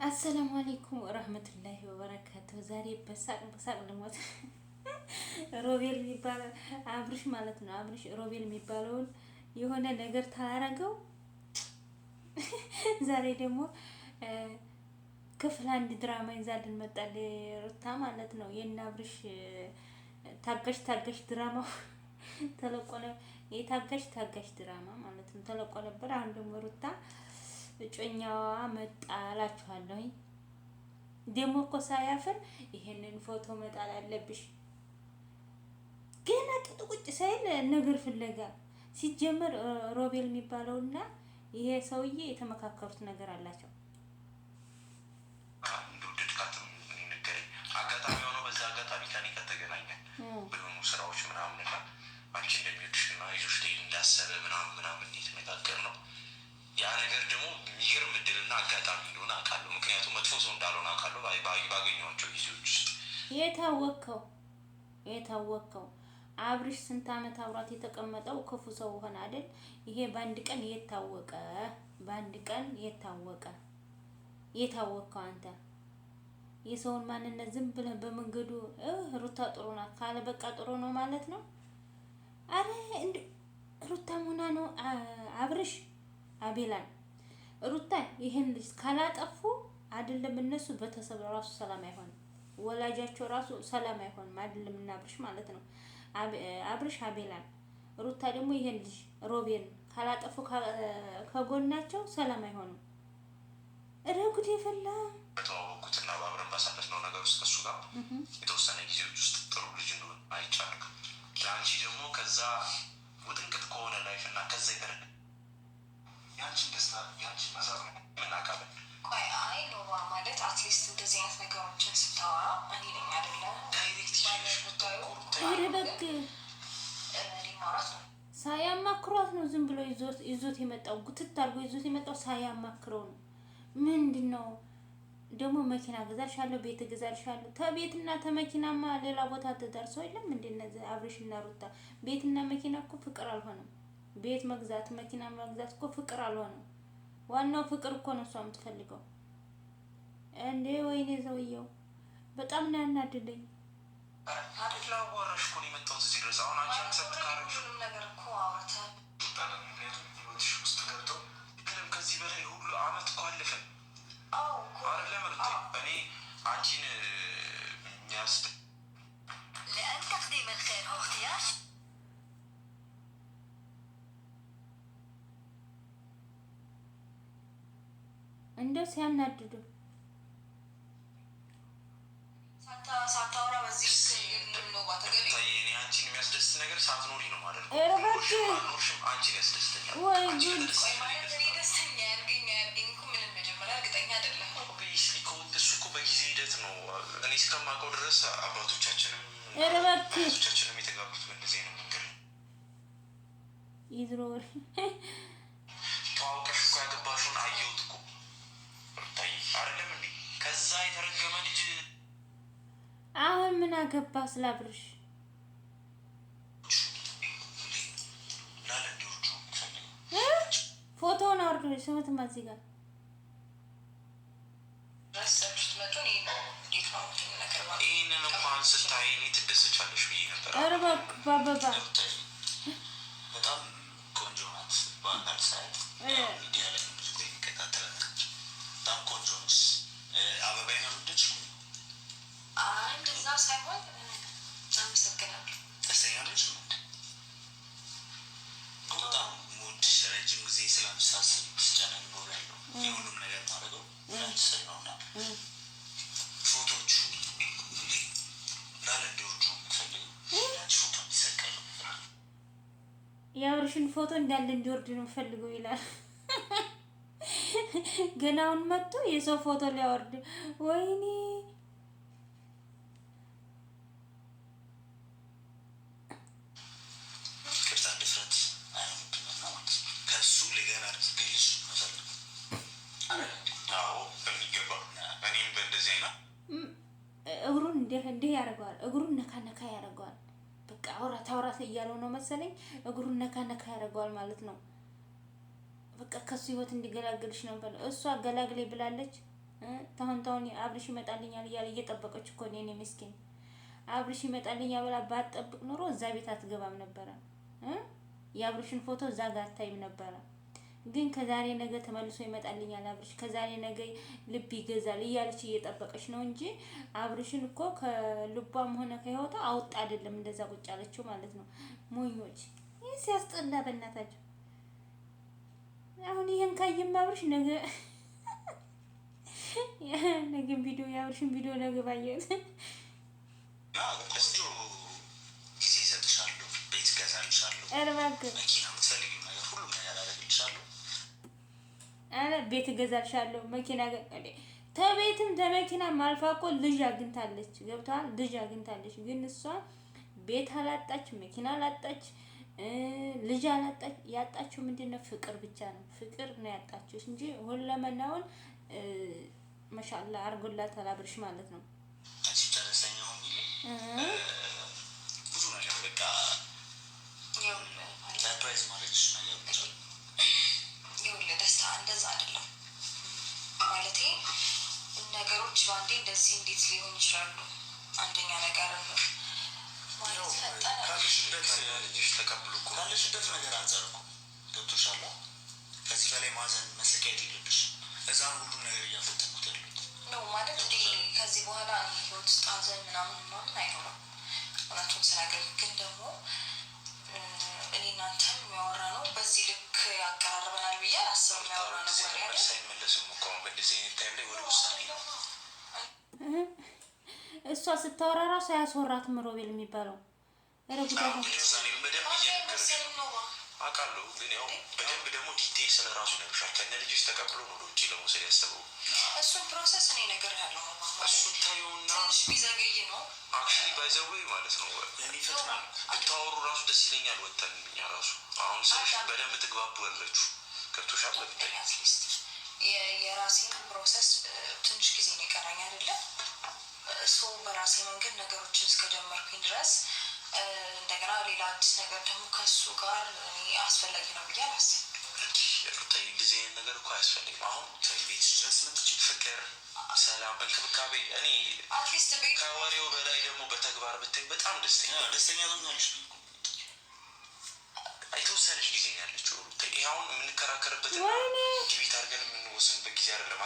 አሰላሙ አለይኩም ወራህመቱላሂ ወበረካቱሁ። ዛሬ በሳቅ ልሞት። ሮቤል የሚባለው አብርሽ ማለት ነው። አብርሽ ሮቤል የሚባለውን የሆነ ነገር ታላረገው። ዛሬ ደግሞ ክፍል አንድ ድራማ ይዛልን መጣል ሩታ ማለት ነው። የእነ አብርሽ ታጋሽ ድራማው ተለቆለ። የታጋሽ ድራማ ማለት ነው ተለቆ ነበር። አሁን ደግሞ ሩታ እጮኛዋ መጣ እላችኋለሁኝ። ደግሞ እኮ ሳያፍር ይሄንን ፎቶ መጣል አለብሽ ገና ቅጡ ቁጭ ሳይል ነገር ፍለጋ። ሲጀመር ሮቤል የሚባለውና ይሄ ሰውዬ የተመካከሩት ነገር አላቸው። አጋጣሚ ሆኖ በዛ አጋጣሚ ከኔ ከተገናኘን በሆኑ ስራዎች ምናምንና አንቺ እንደሚወድሽና ይዞሽ ላይ እንዳሰበ ምናምን የተነጋገር ነው። ያ ነገር ደግሞ የሚገርም እድልና አጋጣሚ እንደሆነ አውቃለሁ። ምክንያቱም መጥፎ ሰው እንዳልሆነ አውቃለሁ። ባገኘኋቸው ጊዜዎች ውስጥ የታወቀው አብርሽ ስንት ዓመት አብሯት የተቀመጠው ክፉ ሰው ሆነ አይደል? ይሄ በአንድ ቀን የታወቀው አንተ የሰውን ማንነት ዝም ብለህ በመንገዱ ሩታ ጥሩ ናት ካለ በቃ ጥሩ ነው ማለት ነው። አረ እንደ ሩታ ሆና ነው አብርሽ አቤላን ሩታ ይሄን ልጅ ካላጠፉ አይደለም እነሱ ቤተሰብ ራሱ ሰላም አይሆንም። ወላጃቸው ራሱ ሰላም አይሆንም። አይደለም እና አብርሽ ማለት ነው። አብርሽ አቤላን ሩታ ደግሞ ይሄን ልጅ ሮቤል ካላጠፉ ከጎናቸው ሰላም አይሆንም። ረጉድ የፈላ በተዋወቁትና በአብረን ባሳለፍነው ነገር ውስጥ ከሱ ጋር የተወሰነ ጊዜዎች ውስጥ ጥሩ ልጅ እንደሆነ አይቻልም። ለአንቺ ደግሞ ከዛ ውጥንቅጥ ከሆነ ላይፍ እና ከዛ የተረደ ያንቺን ደስታ ያንቺን መሳት ነው የምናውቃለን። ቆይ አይ ኖባ ማለት አትሊስት እንደዚህ አይነት ነገሮችን ስታወራ እኔ ነኝ አይደለም ዳይሬክት ጉዳዩ ይረበክ እኔ ማውራት ነው ሳያማክሯት ነው። ዝም ብሎ ይዞት የመጣው ጉትት አድርጎ ይዞት የመጣው ሳያማክረው ነው። ምንድን ነው ደግሞ መኪና ገዛልሻለሁ፣ ቤት ገዛልሻለሁ። ተቤትና ተመኪናማ ሌላ ቦታ ተደርሰው የለም እንደ እነዚህ አብርሽና ሩታ ቤትና መኪና እኮ ፍቅር አልሆነም። ቤት መግዛት መኪና መግዛት እኮ ፍቅር አልሆነም። ዋናው ፍቅር እኮ ነው እሷ የምትፈልገው እንዴ። ወይኔ ዘውየው በጣም ነው ያናድደኝ። አድላ ወራሽ እኮ ነው የመጣሁት እዚህ ድረስ። አሁን አንቺ አክሰፕት ካረግሽ ሁሉም ነገር እኮ አውርተን ምክንያቱም ህይወትሽ ውስጥ ገብተው ምንም ከዚህ በላይ ሁሉ አመት እኮ አለፈን አይደለም ሩታ። እኔ አንቺን የሚያስደ لأن تقديم الخير هو اختيار እንደው ሲያናድዱ ሳታወራ በዚህ ነው ባተገቢ እኔ አንቺን የሚያስደስት ነገር ሳትኖሪ ነው ማለት ነው። ኖርሽም አንቺን ያስደስተኛል ወይ አንቺ ጉድ! ደስ ማለት እኔ ደስተኛ ያርገኝ እኮ ምንም መጀመሪያ እርግጠኛ አይደለም። እሱ እኮ በጊዜ ሂደት ነው። እኔ እስከማውቀው ድረስ አባቶቻችንም የተጋቡት በእንደዚህ አይነት መንገድ ነው። ይዝሮር ተዋውቀሽ እኮ ያገባሽውን አየሁት እኮ ሩታዬ፣ አይደለም እንዴ? ከዛ የተረገመ ልጅ አሁን ምን አገባ ስላብርሽ? ፎቶውን አውርዶ ሰውትማ እዚህ ጋር ይህንን እንኳን ስታይ እኔ ትደስቻለሽ ብዬ ነበር። ኧረ እባክህ በአበባ በጣም ቆንጆ ናት። በአንዳንድ ሰዓት ሚዲያ ላይ ብዙ ጊዜ የሚከታተላት በጣም ቆንጆ ነች። አበባ ይነሩደች እንደዛ ሳይሆን አመሰግናለሁ። ደስተኛ ነች። በጣም ሙድ ረጅም ጊዜ ስለምሳስብ ስጨነቅ ኖር ያለው የሁሉም ነገር ማድረገው ስል ነው እና ፎቶቹ እንዳለ እንዲወርዱ ፈልግ ፎቶ እንዲሰቀሉ የአብርሽን ፎቶ እንዳለ እንዲወርድ ነው ፈልገው ይላል። ገናውን መጥቶ የሰው ፎቶ ሊያወርድ ወይኔ እግሩን እንዲህ ያደርገዋል። እግሩን ነካ ያደርገዋል። በቃ አውራት እያለው ነው መሰለኝ። እግሩን ነካ ያደርገዋል ማለት ነው። በቃ ከሱ ህይወት እንዲገላገልሽ ነው። እሷ አገላግሌ ብላለች። ታሁን አብርሽ ይመጣልኛል እያለ እየጠበቀች እኮ ነው። እኔ ምስኪን አብርሽ ይመጣልኛል ብላ ባትጠብቅ ኑሮ እዛ ቤት አትገባም ነበረ። የአብርሽን ፎቶ እዛ ጋር አታይም ነበረ። ግን ከዛሬ ነገ ተመልሶ ይመጣልኛል አብርሽ ከዛሬ ነገ ልብ ይገዛል እያለች እየጠበቀች ነው እንጂ አብርሽን እኮ ከልቧም ሆነ ከህይወቷ አውጣ አይደለም እንደዛ ቁጭ አለችው ማለት ነው። ሞኞች! ይህ ሲያስጠላ በእናታቸው። አሁን ይሄን ካየም አብርሽ ነገ ቪዲዮ የአብርሽን ቪዲዮ ነገ ባየሁት ቆንጆ ጊዜ እሰጥሻለሁ፣ ቤት እገዛልሻለሁ፣ መኪና የምትፈልጊው ነገር ሁሉም ነገር አደርግልሻለሁ። ቤት እገዛልሻለሁ መኪና ተቤትም ተመኪናም አልፋ እኮ ልጅ አግኝታለች። ገብቶሃል? ልጅ አግኝታለች። ግን እሷ ቤት አላጣች፣ መኪና አላጣች፣ ልጅ አላጣች። ያጣችው ምንድነው? ፍቅር ብቻ ነው። ፍቅር ነው ያጣችው እንጂ ሁለመናውን ማሻአላ አርጎላታል አብርሽ ማለት ነው። ብዙ ነገር በቃ ሰርፕራይዝ ማድረግሽ ነገር ብቻ ይኸውልህ፣ ደስታ እንደዛ አይደለም ማለቴ። ነገሮች በአንዴ እንደዚህ እንዴት ሊሆን ይችላሉ? አንደኛ ነገር ካለሽበት ነገር አንጻር እኮ ገብቶሻል። ከዚህ በላይ ማዘን መሰቃየት የለብሽ። እዛ ሁሉም ነገር እያፈተንኩት ያሉት ነው ማለት እንዲ ከዚህ በኋላ ህይወት ውስጥ ሀዘን ምናምን አይኖርም። እውነቱን ስናገር ግን ደግሞ እኔ እናንተም የሚያወራ ነው በዚህ ልክ ያቀራርበናል ብዬ አላስብም። የሚያወራ ነው ወሬ ሳይመለስም እኮ በዚህ አይነት ታይም ላይ ወደ ውሳኔ ነው። እሷ ስታወራ ራሱ አያስወራትም ሮቤል የሚባለው አውቃለሁ። ግን ያው በደንብ ደግሞ ዲቴይል ስለ ራሱ ይነግርሻል። ከነ ልጅሽ ተቀብሎ ነው ውጭ ለመውሰድ ያሰበው። እሱን ፕሮሰስ እኔ ነገር ያለው እሱን ታዩና ትንሽ ቢዘገይ ነው አክቹዋሊ ባይዘዌ ማለት ነው። እኔ ፈትና ብታወሩ ራሱ ደስ ይለኛል። ወተን እኛ ራሱ አሁን ስልሽ በደንብ ትግባቡ ያለችሁ ገብቶሻል። ለብታይ አትሊስት የራሴን ፕሮሰስ ትንሽ ጊዜ ነው የቀረኝ አይደለም። እሱ በራሴ መንገድ ነገሮችን እስከጀመርኩኝ ድረስ እንደገና ሌላ አዲስ ነገር ደግሞ ከሱ ጋር አስፈላጊ ነው ብዬ አላስብም። ሩታዬ እንደዚህ አይነት ነገር እኮ አያስፈልግም። አሁን ቤት ድረስ መጥቼ ፍቅር፣ ሰላም፣ እንክብካቤ እኔ አትሊስት ከወሬው በላይ ደግሞ በተግባር ብታይ በጣም ደስተኛ ትሆኛለሽ። የተወሰነች ጊዜ ነው ያለችው ሩታዬ። ይሄ አሁን የምንከራከርበት ዲቤት አድርገን የምንወስንበት ጊዜ አይደለም።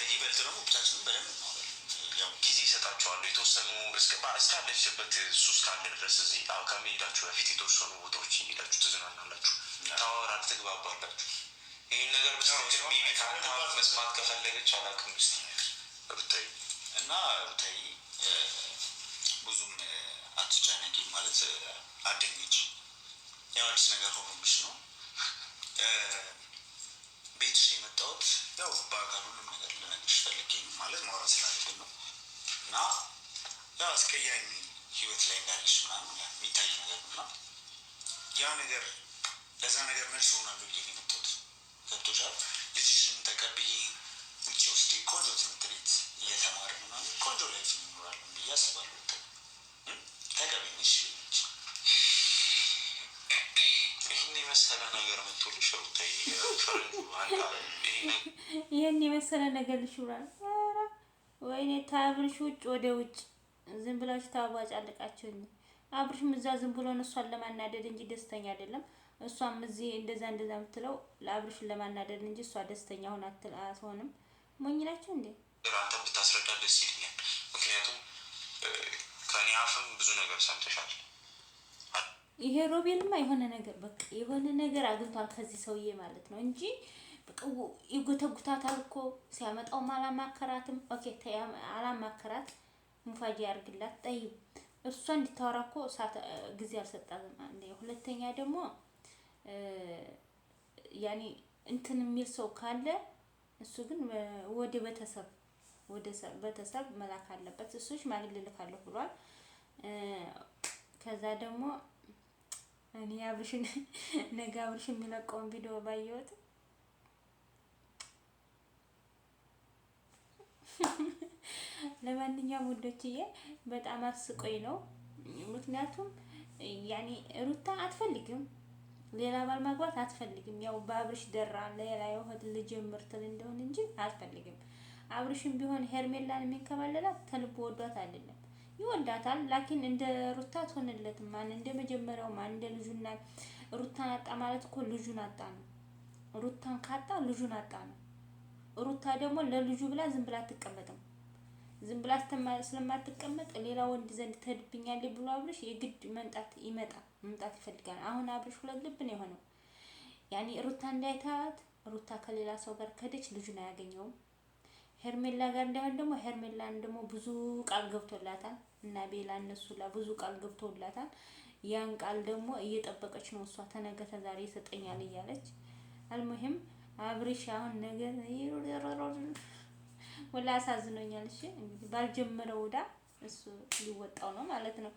ይበልጥ ደግሞ ብቻችንም በደንብ ጊዜ ይሰጣቸዋለሁ። የተወሰኑ እስካለችበት እሱ እስካለ ድረስ እዚህ ከመሄዳችሁ በፊት የተወሰኑ ቦታዎች ሄዳችሁ ትዝናናላችሁ፣ ታወራል፣ ትግባባላችሁ። ይህን ነገር በትክክል ሜቢ ከአንተ መስማት ከፈለገች አላውቅም። ስ ሩታዬ እና ሩታዬ ብዙም አትጨነቂ ማለት አደኞች ያው አዲስ ነገር ሆኖብሽ ነው ቤትሽ የመጣሁት። ያው በአካል ሁሉም ነገር ልነግርሽ ፈልጌ ማለት ማውራት ስላለብን ነው። እና ያው አስቀያሚ ህይወት ላይ እንዳለሽ ምናምን የሚታይ ነገር ነው። ያ ነገር ለዛ ነገር መልስ ሆናሉ ብዬ ነው የመጣሁት። ገብቶሻል? ልጅሽን ተቀብዬ ውጭ ውስጥ ቆንጆ ትምህርት ቤት እየተማረ ምናምን ቆንጆ ላይፍ እንኖራለን ብዬ አስባለሁ። ተቀበይኝ። ይህን የመሰለ ነገር መጥቶልሽ ሩታዬ፣ ይህን የመሰለ ነገር ልሽራል። ወይኔ ታብርሽ ውጭ ወደ ውጭ ዝም ብላችሁ ታቧጫልቃችሁ። አብርሽም እዛ ዝም ብሎ እሷን ለማናደድ እንጂ ደስተኛ አይደለም። እሷም እዚህ እንደዛ የምትለው ለአብርሽን ለማናደድ እንጂ እሷ ደስተኛ ሆና አትሆንም። ሞኝ ናቸው እንዴ? አንተ ብታስረዳ ደስ ይለኛል። ምክንያቱም ከኔ አፍም ብዙ ነገር ሰምተሻል። ይሄ ሮቤልማ የሆነ ነገር አግኝቷል ከዚህ ሰውዬ ማለት ነው እንጂ ይጎተጉታታል እኮ ሲያመጣውም አላማከራትም። ኦኬ አላማከራት፣ ሙፋጂ ያርግላት። ጠይብ እሷ እንድታወራ እኮ ጊዜ አልሰጣትም። አንዴ ሁለተኛ ደግሞ ያኔ እንትን የሚል ሰው ካለ እሱ ግን ወደ ቤተሰብ መላክ አለበት። እሱ ሽማግሌ ልካለሁ ብሏል። ከዛ ደግሞ እኔ አብርሽን ነገ አብርሽን የሚለቀውን ቪዲዮ ባየሁት ለማንኛውም ውዶችዬ በጣም አስቆይ ነው። ምክንያቱም ያኔ ሩታ አትፈልግም፣ ሌላ ባል ማግባት አትፈልግም። ያው በአብርሽ ደራ ሌላ ህይወት ልጀምር ትል እንደሆነ እንጂ አትፈልግም። አብርሽም ቢሆን ሄርሜላን የሚንከባለላት ከልብ ወዷት አይደለም፣ ይወዳታል። ላኪን እንደ ሩታ ትሆንለትም። ማን እንደ መጀመሪያው ማን እንደ ልጁና ሩታን አጣ ማለት እኮ ልጁን አጣ ነው። ሩታን ካጣ ልጁን አጣ ነው። ሩታ ደግሞ ለልጁ ብላ ዝም ብላ አትቀመጥም። ዝም ብላ ስለማትቀመጥ ሌላ ወንድ ዘንድ ትሄድብኛለች ብሎ አብርሽ የግድ መምጣት ይፈልጋል። አሁን አብርሽ ሁለት ልብ ነው የሆነው። ያኔ ሩታ እንዳይታት ሩታ ከሌላ ሰው ጋር ከሄደች ልጁን አያገኘውም። ሄርሜላ ጋር እንዳይሆን ደግሞ ሄርሜላን ደግሞ ብዙ ቃል ገብቶላታል እና ቤላ እነሱ ብዙ ቃል ገብቶላታል። ያን ቃል ደግሞ እየጠበቀች ነው እሷ ተነገ ተዛሬ ይሰጠኛል እያለች። አልሙሂም አብርሽ አሁን ነገር ወላ አሳዝኖኛል። እሺ እንግዲህ ባልጀመረው ዕዳ እሱ ሊወጣው ነው ማለት ነው።